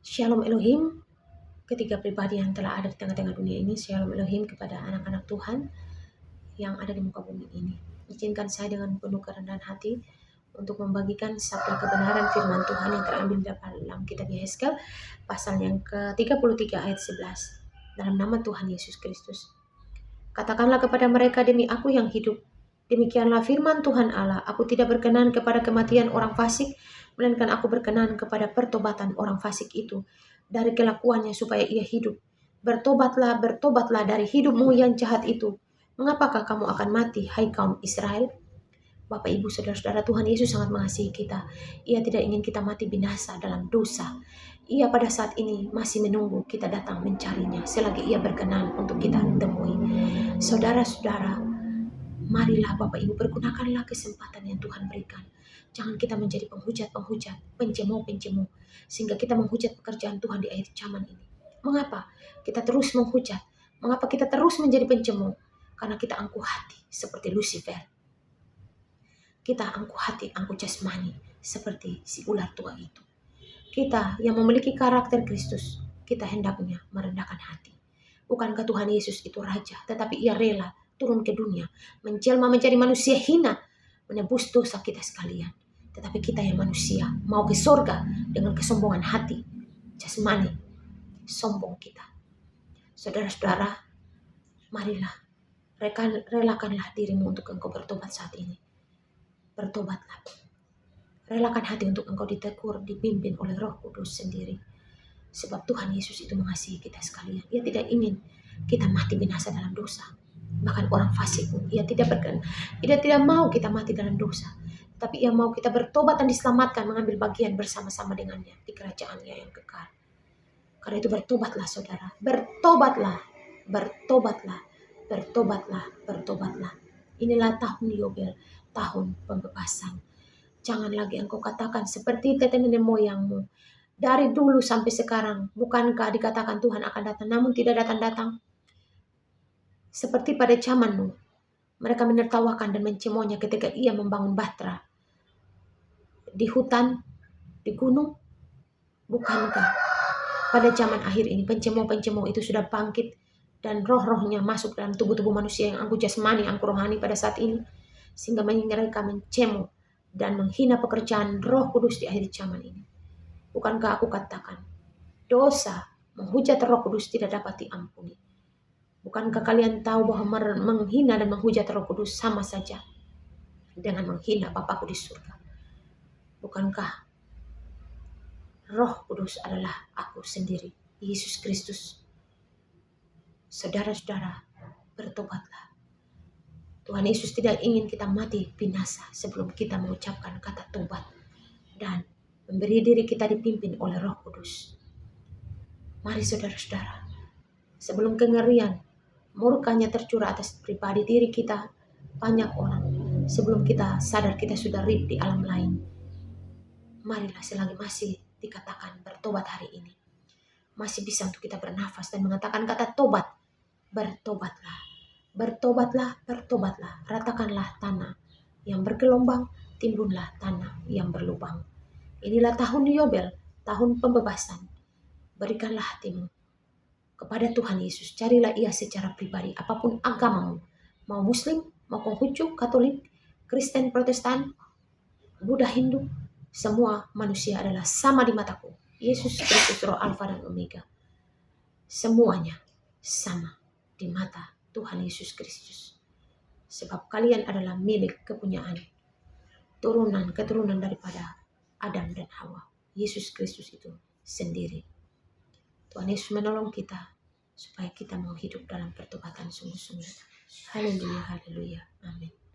Shalom Elohim, ketiga pribadi yang telah ada di tengah-tengah dunia ini. Shalom Elohim kepada anak-anak Tuhan yang ada di muka bumi ini. Izinkan saya dengan penuh kerendahan hati untuk membagikan sabda kebenaran firman Tuhan yang terambil dalam kitab Yehezkel pasal yang ke-33 ayat 11. Dalam nama Tuhan Yesus Kristus. Katakanlah kepada mereka, demi aku yang hidup, demikianlah firman Tuhan Allah, aku tidak berkenan kepada kematian orang fasik, melainkan aku berkenan kepada pertobatan orang fasik itu dari kelakuannya supaya ia hidup. Bertobatlah, bertobatlah dari hidupmu yang jahat itu. Mengapakah kamu akan mati, hai kaum Israel? Bapak, Ibu, Saudara-saudara, Tuhan Yesus sangat mengasihi kita. Ia tidak ingin kita mati binasa dalam dosa. Ia pada saat ini masih menunggu kita datang mencarinya selagi ia berkenan untuk kita temui. Saudara-saudara, marilah Bapak Ibu pergunakanlah kesempatan yang Tuhan berikan. Jangan kita menjadi penghujat-penghujat, pencemu-pencemu, sehingga kita menghujat pekerjaan Tuhan di akhir zaman ini. Mengapa kita terus menghujat? Mengapa kita terus menjadi pencemu? Karena kita angkuh hati seperti Lucifer. Kita angkuh hati, angkuh jasmani seperti si ular tua itu. Kita yang memiliki karakter Kristus, kita hendaknya merendahkan hati. Bukankah Tuhan Yesus itu Raja, tetapi ia rela turun ke dunia, menjelma menjadi manusia hina, menebus dosa kita sekalian. Tetapi kita yang manusia mau ke surga dengan kesombongan hati, jasmani, sombong kita. Saudara-saudara, marilah relakanlah dirimu untuk engkau bertobat saat ini. Bertobatlah. Relakan hati untuk engkau ditegur, dipimpin oleh Roh Kudus sendiri. Sebab Tuhan Yesus itu mengasihi kita sekalian. Ia tidak ingin kita mati binasa dalam dosa. Bahkan orang fasik pun ia tidak berkenan. Ia tidak mau kita mati dalam dosa. Tapi ia mau kita bertobat dan diselamatkan, mengambil bagian bersama-sama dengannya di kerajaannya yang kekal. Karena itu bertobatlah saudara. Bertobatlah. Bertobatlah. Bertobatlah. Bertobatlah. Inilah tahun Yobel. Tahun pembebasan. Jangan lagi engkau katakan seperti nenek moyangmu. Dari dulu sampai sekarang, bukankah dikatakan Tuhan akan datang, namun tidak datang-datang? Seperti pada zamanmu, mereka menertawakan dan mencemohnya ketika ia membangun batra di hutan, di gunung. Bukankah pada zaman akhir ini pencemooh-pencemooh itu sudah bangkit dan roh-rohnya masuk dalam tubuh-tubuh manusia yang angkuh jasmani, angkuh rohani pada saat ini, sehingga mereka mencemoh dan menghina pekerjaan Roh Kudus di akhir zaman ini. Bukankah aku katakan, dosa menghujat Roh Kudus tidak dapat diampuni? Bukankah kalian tahu bahwa menghina dan menghujat Roh Kudus sama saja dengan menghina Bapakku di surga? Bukankah Roh Kudus adalah aku sendiri, Yesus Kristus? Saudara-saudara, bertobatlah. Tuhan Yesus tidak ingin kita mati binasa sebelum kita mengucapkan kata tobat dan memberi diri kita dipimpin oleh Roh Kudus. Mari saudara-saudara, sebelum kengerian, murkanya tercurah atas pribadi diri kita, banyak orang, sebelum kita sadar kita sudah rib di alam lain. Marilah selagi masih dikatakan bertobat hari ini, masih bisa untuk kita bernafas dan mengatakan kata tobat. Bertobatlah. Bertobatlah, bertobatlah, ratakanlah tanah yang bergelombang, timbunlah tanah yang berlubang. Inilah tahun Yobel, tahun pembebasan. Berikanlah hatimu kepada Tuhan Yesus. Carilah ia secara pribadi, apapun agamamu. Mau Muslim, mau Konghucu, Katolik, Kristen, Protestan, Buddha, Hindu, semua manusia adalah sama di mataku. Yesus Kristus, Roh Alfa dan Omega. Semuanya sama di mata Tuhan Yesus Kristus. Sebab kalian adalah milik kepunyaan keturunan daripada Adam dan Hawa. Yesus Kristus itu sendiri. Tuhan Yesus menolong kita supaya kita mau hidup dalam pertobatan sungguh-sungguh. Haleluya, haleluya, amin.